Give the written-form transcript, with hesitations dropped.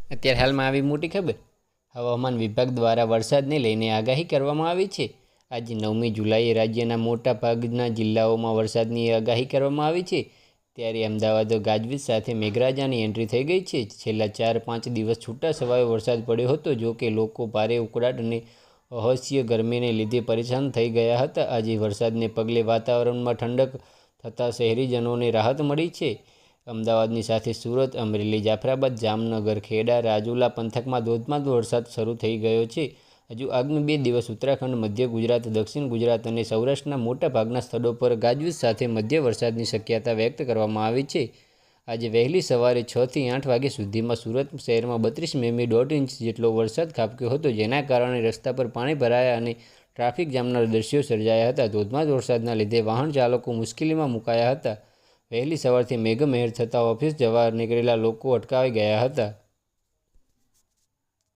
અત્યારે હાલમાં આવી મોટી ખબર, હવામાન વિભાગ દ્વારા વરસાદને લઈને આગાહી કરવામાં આવી છે. આજે 9મી જુલાઈએ રાજ્યના મોટા ભાગના જિલ્લાઓમાં વરસાદની આગાહી કરવામાં આવી છે. ત્યારે અમદાવાદ ગાજવીજ સાથે મેઘરાજાની એન્ટ્રી થઈ ગઈ છે. છેલ્લા 4-5 દિવસ છૂટા છવાયો વરસાદ પડ્યો હતો. જો કે લોકો ભારે ઉકળાટ અને અસહ્ય ગરમીને લીધે પરેશાન થઈ ગયા હતા. આજે વરસાદને પગલે વાતાવરણમાં ઠંડક થતાં શહેરીજનોને રાહત મળી છે. અમદાવાદની સાથે સુરત, અમરેલી, જાફરાબાદ, જામનગર, ખેડા, રાજુલા પંથકમાં ધોધમાર વરસાદ શરૂ થઈ ગયો છે. હજુ આગામી 2 દિવસ ઉત્તરાખંડ, મધ્ય ગુજરાત, દક્ષિણ ગુજરાત અને સૌરાષ્ટ્રના મોટા ભાગના સ્થળો પર ગાજવીજ સાથે મધ્ય વરસાદની શક્યતા વ્યક્ત કરવામાં આવી છે. આજે વહેલી સવારે 6 થી 8 વાગ્યા સુધીમાં સુરત શહેરમાં 32 મીમી (1.5 ઇંચ) જેટલો વરસાદ ખાબક્યો હતો, જેના કારણે રસ્તા પર પાણી ભરાયા અને ટ્રાફિક જામના દ્રશ્યો સર્જાયા હતા. ધોધમાર વરસાદના લીધે વાહન ચાલકો મુશ્કેલીમાં મુકાયા હતા. વહેલી સવારથી મેઘમહેર થતાં ઓફિસ જવા નીકળેલા લોકો અટવાઈ ગયા હતા.